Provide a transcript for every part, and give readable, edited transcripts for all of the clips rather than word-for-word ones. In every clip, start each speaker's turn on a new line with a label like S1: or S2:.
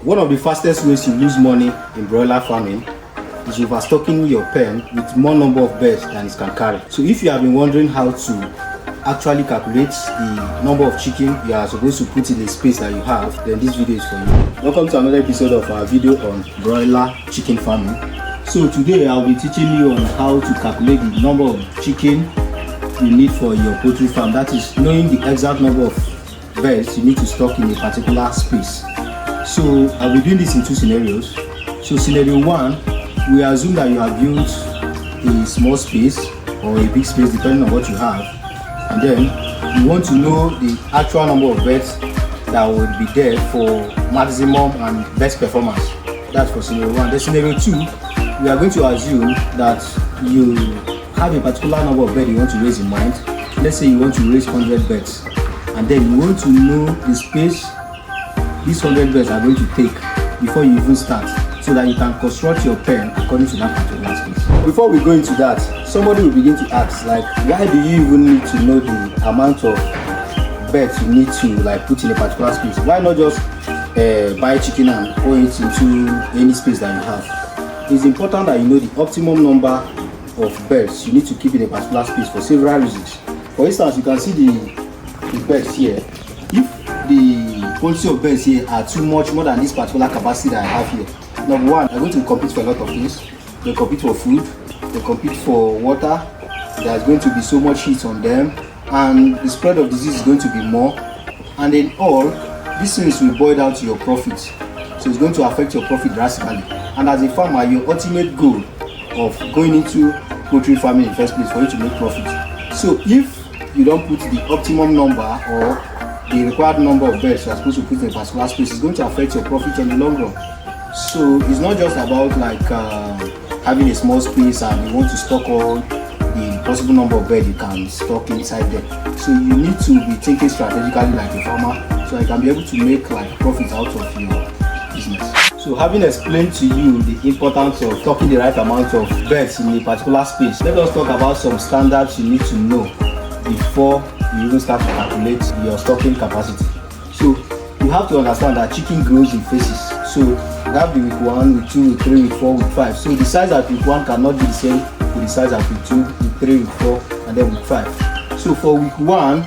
S1: One of the fastest ways to lose money in broiler farming is overstocking your pen with more number of birds than it can carry. So if you have been wondering how to actually calculate the number of chicken you are supposed to put in the space that you have, then this video is for you. Welcome to another episode of our video on broiler chicken farming. So today I'll be teaching you on how to calculate the number of chicken you need for your poultry farm. That is, knowing the exact number of birds you need to stock in a particular space. So I'll be doing this in two scenarios. So scenario one, we assume that you have built a small space or a big space depending on what you have, and then you want to know the actual number of birds that would be there for maximum and best performance. That's for scenario one. Then scenario two, we are going to assume that you have a particular number of birds you want to raise in mind. Let's say you want to raise 100 birds, and then you want to know the space these 100 birds are going to take before you even start, so that you can construct your pen according to that particular space. Before we go into that, somebody will begin to ask, like, why do you even need to know the amount of birds you need to put in a particular space? Why not just buy chicken and pour it into any space that you have? It's important that you know the optimum number of birds you need to keep in a particular space for several reasons. For instance, you can see the birds here. If the quantity of birds here are too much, more than this particular capacity that I have here, number one, they're going to compete for a lot of things. They compete for food, they compete for water, there's going to be so much heat on them, and the spread of disease is going to be more. And in all, these things will boil down to your profits. So it's going to affect your profit drastically. And as a farmer, your ultimate goal of going into poultry farming in the first place for you to make profit. So if you don't put the optimum number or the required number of birds you are supposed to put in a particular space, it's going to affect your profit in the long run. So it's not just about having a small space and you want to stock all the possible number of birds you can stock inside there. So you need to be thinking strategically like a farmer, so you can be able to make profit out of your business. So having explained to you the importance of stocking the right amount of birds in a particular space, let us talk about some standards you need to know before you even start to calculate your stocking capacity. So you have to understand that chicken grows in phases. So that be week 1, week 2, week 3, week 4, week 5. So the size at week 1 cannot be the same with the size at week 2, week 3, week 4, and then week 5. So for week 1,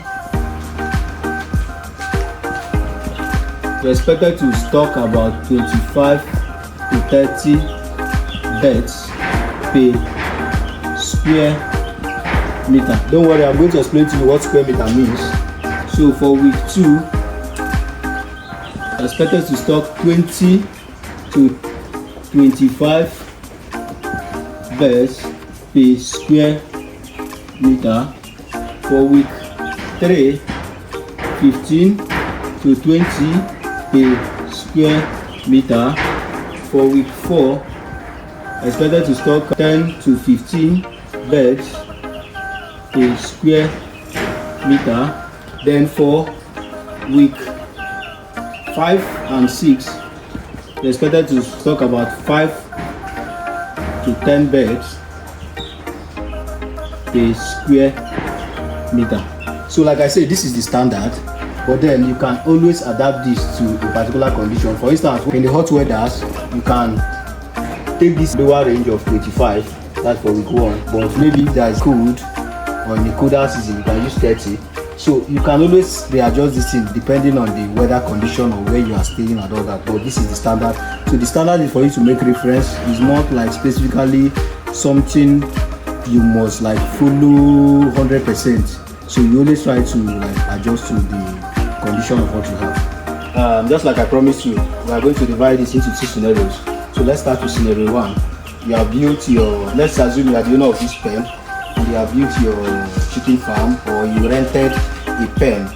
S1: you're expected to stock about 25 to 30 birds per square meter. Don't worry, I'm going to explain to you what square meter means. So for week 2, you're expected to stock 20 to 25 birds per square meter. For week 3, 15 to 20 per square meter. For week 4, expected to stock 10 to 15 birds per square meter. Then for week 5 and 6, you're expected to stock about 5 to 10 birds per square meter. So like I said, this is the standard, but then you can always adapt this to a particular condition. For instance, in the hot weathers, you can take this lower range of 25, that's for week 1, but maybe if there is cold or in the colder season, you can use 30. So you can always readjust this thing depending on the weather condition or where you are staying and all that, but this is the standard. So the standard is for you to make reference. It's not specifically something you must follow 100%. So you always try to adjust to the condition of what you have. Just like I promised you, we are going to divide this into 2 scenarios. So let's start with scenario 1. You have built let's assume you are the owner of this pen, and you have built your chicken farm, or you rented a pen,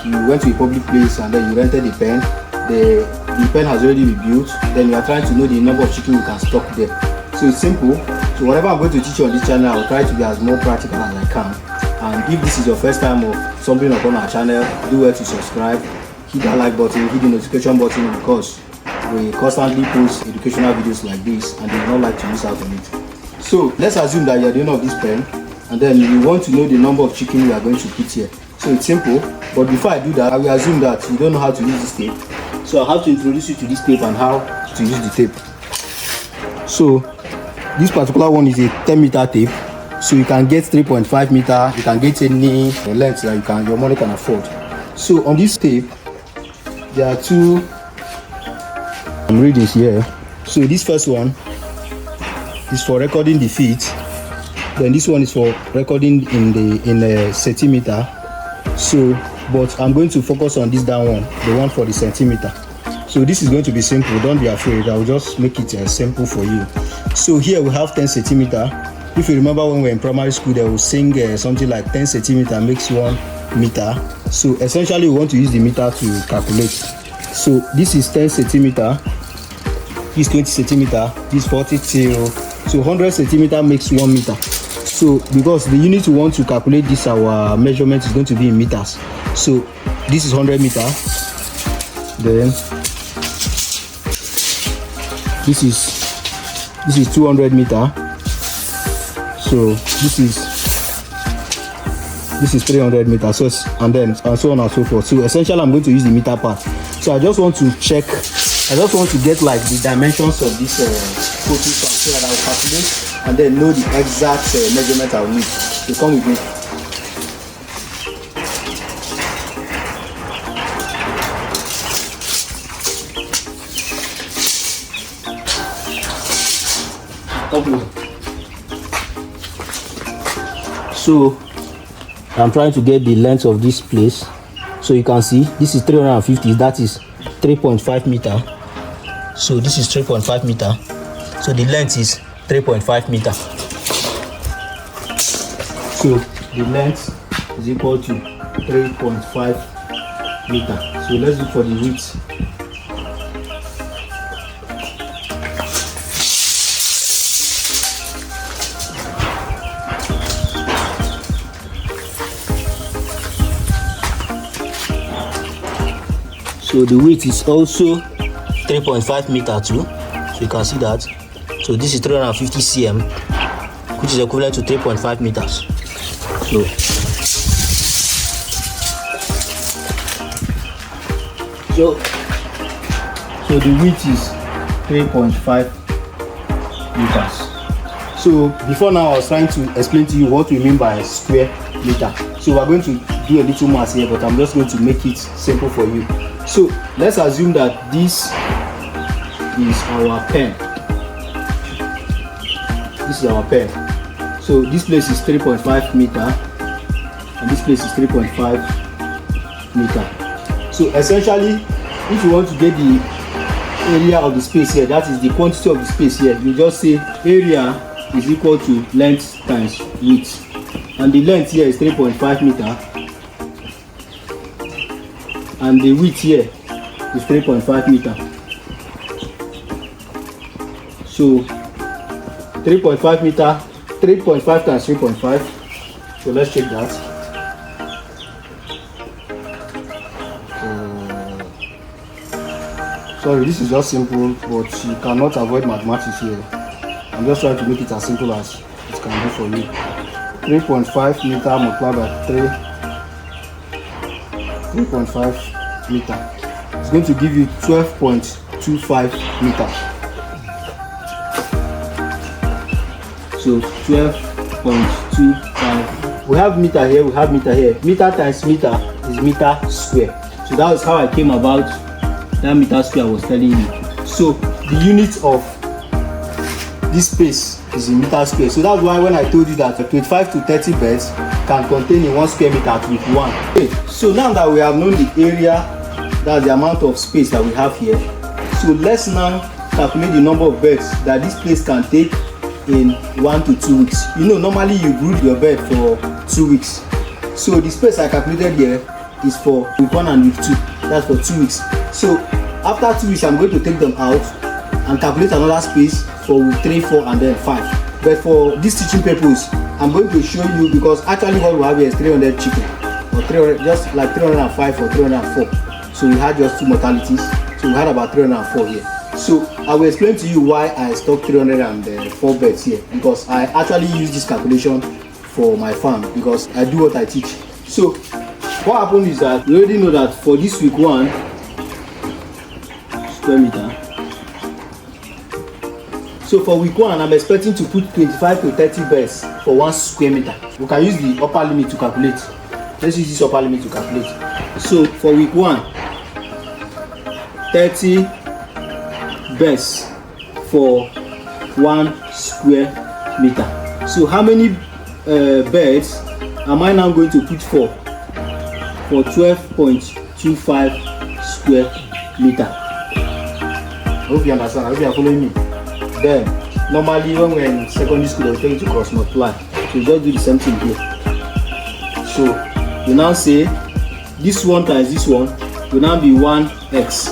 S1: you went to a public place and then you rented a pen. The pen has already been built, then you are trying to know the number of chicken you can stock there. So it's simple. So whatever I'm going to teach you on this channel, I'll try to be as more practical as I can. And if this is your first time of stumbling upon our channel, do well to subscribe, hit that like button, hit the notification button, because we constantly post educational videos like this and they would not like to miss out on it. So let's assume that you're the owner of this pen, and then you want to know the number of chicken you are going to put here. So it's simple, but before I do that, I will assume that you don't know how to use this tape. So I have to introduce you to this tape and how to use the tape. So this particular one is a 10-meter tape. So you can get 3.5 meter, you can get any length that your money can afford. So on this tape, there are two readings here. So this first one is for recording the feet. Then this one is for recording in the centimeter. So, but I'm going to focus on this down one, the one for the centimeter. So this is going to be simple. Don't be afraid. I'll just make it simple for you. So here we have 10 centimeter. If you remember when we were in primary school, they will sing something like 10 centimeter makes 1 meter. So essentially, we want to use the meter to calculate. So this is 10 centimeter. This 20 centimeter. This 40 till. So 100 centimeter makes 1 meter. So because the unit we want to calculate this our measurement is going to be in meters. So this is 100 meter. Then this is 200 meter. So this is 300 meters. So and so on and so forth. So essentially, I'm going to use the meter part. So I just want to check. I just want to get like the dimensions of this poultry farm so that I will calculate and then know the exact measurement I will need. So come with me. So I'm trying to get the length of this place. So you can see this is 350. That is 3.5 meter. So this is 3.5 meter. So the length is 3.5 meter. So the length is equal to 3.5 meter. So let's look for the width. So the width is also 3.5 meter too. So you can see that. So this is 350 cm, which is equivalent to 3.5 meters. So the width is 3.5 meters. So before now I was trying to explain to you what we mean by square meter. So we're going to do a little math here, but I'm just going to make it simple for you. So let's assume that this is our pen. This is our pen. So this place is 3.5 meter and this place is 3.5 meter. So essentially, if you want to get the area of the space here, that is the quantity of the space here, you just say area is equal to length times width. And the length here is 3.5 meter. And the width here is 3.5 meter. So 3.5 meter, 3.5 times 3.5. So let's check that. Sorry, this is just simple, but you cannot avoid mathematics here. I'm just trying to make it as simple as it can be for you. 3.5 meter multiplied by 3.5 meter. It's going to give you 12.25 meters. So 12.25. We have meter here, we have meter here. Meter times meter is meter square. So that was how I came about that meter square I was telling you. So the unit of this space is in meter square. So that's why when I told you that 25 to 30 beds can contain in 1 square meter with 1. Okay. So now that we have known the area, that's the amount of space that we have here. So let's now calculate the number of beds that this place can take in 1 to 2 weeks. You know, normally you brood your bed for 2 weeks. So the space I calculated here is for week 1 and week 2. That's for 2 weeks. So after 2 weeks, I'm going to take them out and calculate another space for week 3, 4, and then 5. But for this teaching purpose, I'm going to show you, because actually what we have here is 300 chicken, or 300, just like 305 or 304. So we had just 2 mortalities. So we had about 304 here. So I will explain to you why I stock 304 beds here, because I actually use this calculation for my farm, because I do what I teach. So what happened is that you already know that for this week 1, square meter. So for week 1, I'm expecting to put 25 to 30 birds for 1 square meter. We can use the upper limit to calculate. Let's use this upper limit to calculate. So for week 1, 30 birds for 1 square meter. So how many birds am I now going to put for 12.25 square meter? I hope you understand. I hope you are following me. Then normally when we're in secondary school, they'll tell you to cross multiply. So you just do the same thing here. So you now say this one times this one will now be 1x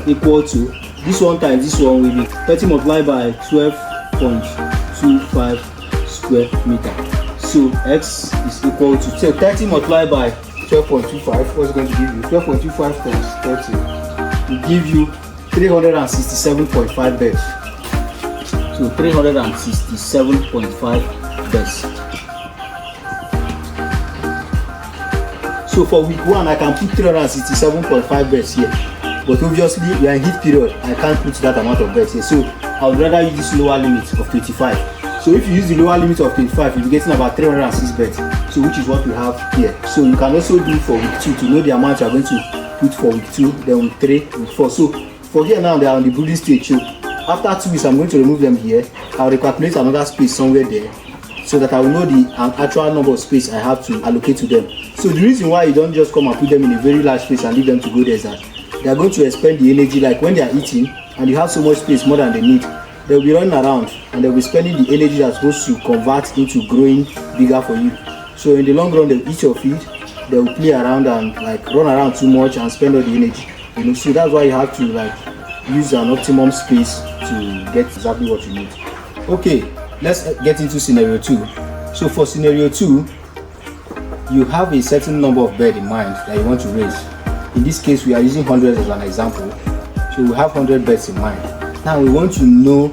S1: equal to this one times this one will be 30 multiplied by 12.25 square meter. So x is equal to, so 30 multiplied by 12.25, what's going to give you? 12.25 times 30 will give you 367.5 beds. So 367.5 beds. So for week 1, I can put 367.5 beds here. But obviously, we are in heat period. I can't put that amount of beds here. So I would rather use this lower limit of 25. So if you use the lower limit of 25, you'll be getting about 306 beds. So which is what we have here. So you can also do for week 2 to know the amount you are going to put for week 2, then week 3, week 4. So for here now, they are on the brooding stage. So after 2 weeks, I'm going to remove them here. I'll recalculate another space somewhere there, so that I will know the actual number of space I have to allocate to them. So the reason why you don't just come and put them in a very large space and leave them to go there is that they are going to expend the energy. Like when they are eating and you have so much space more than they need, they'll be running around and they'll be spending the energy that's supposed to convert into growing bigger for you. So in the long run, they'll eat your feed, they'll play around and like run around too much and spend all the energy. You know, so that's why you have to like use an optimum space to get exactly what you need. Okay, let's get into scenario 2. So for scenario 2, you have a certain number of birds in mind that you want to raise. In this case, we are using 100 as an example. So we have 100 birds in mind. Now we want to know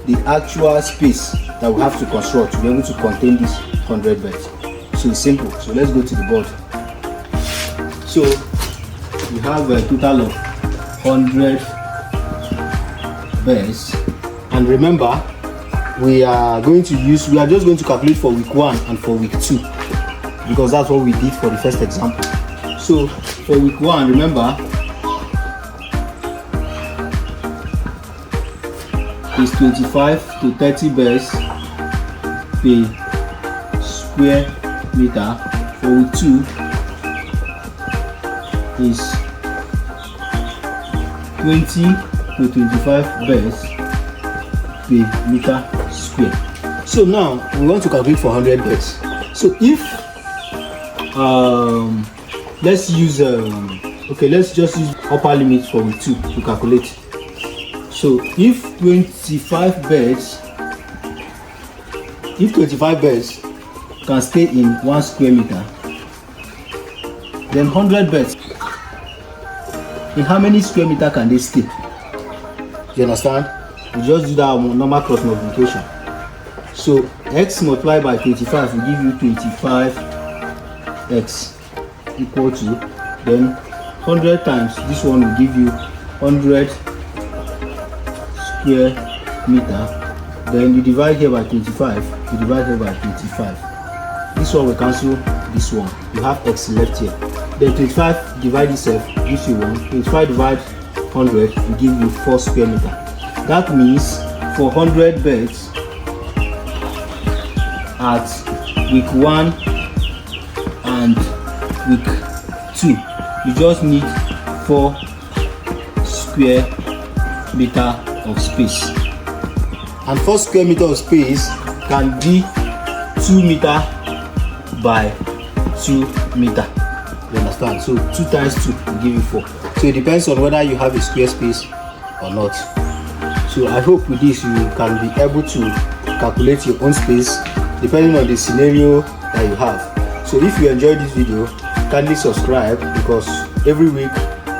S1: the actual space that we have to construct to be able to contain these 100 birds. So it's simple. So let's go to the board. So we have a total of 100 birds. And remember, we are just going to calculate for week 1 and for week 2, because that's what we did for the first example. So for week 1, remember, is 25 to 30 birds per square meter. For week 2 is 20 to 25 birds per meter square. So now we want to calculate for 100 birds. So if let's just use upper limit for week 2 to calculate. So if 25 birds can stay in 1 square meter, then 100 birds, in how many square meter can they stay? You understand? We just do that normal cross multiplication. So x multiplied by 25 will give you 25x equal to, then 100 times this one will give you 100 square meter. Then you divide here by 25, you divide here by 25. This one will cancel this one. You have x left here. Then 25 divide itself gives you 1. 25 divide 100 will give you 4 square meter. That means for 100 birds at week 1 and week 2, you just need 4 square meter of space. And 4 square meter of space can be 2 meter by 2 meter. You understand? So 2 times 2 will give you 4. So it depends on whether you have a square space or not. So I hope with this you can be able to calculate your own space depending on the scenario that you have. So if you enjoyed this video, kindly subscribe, because every week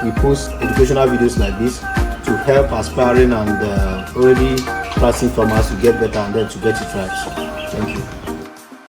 S1: we post educational videos like this to help aspiring and already practicing farmers to get better and then to get it right. Thank you.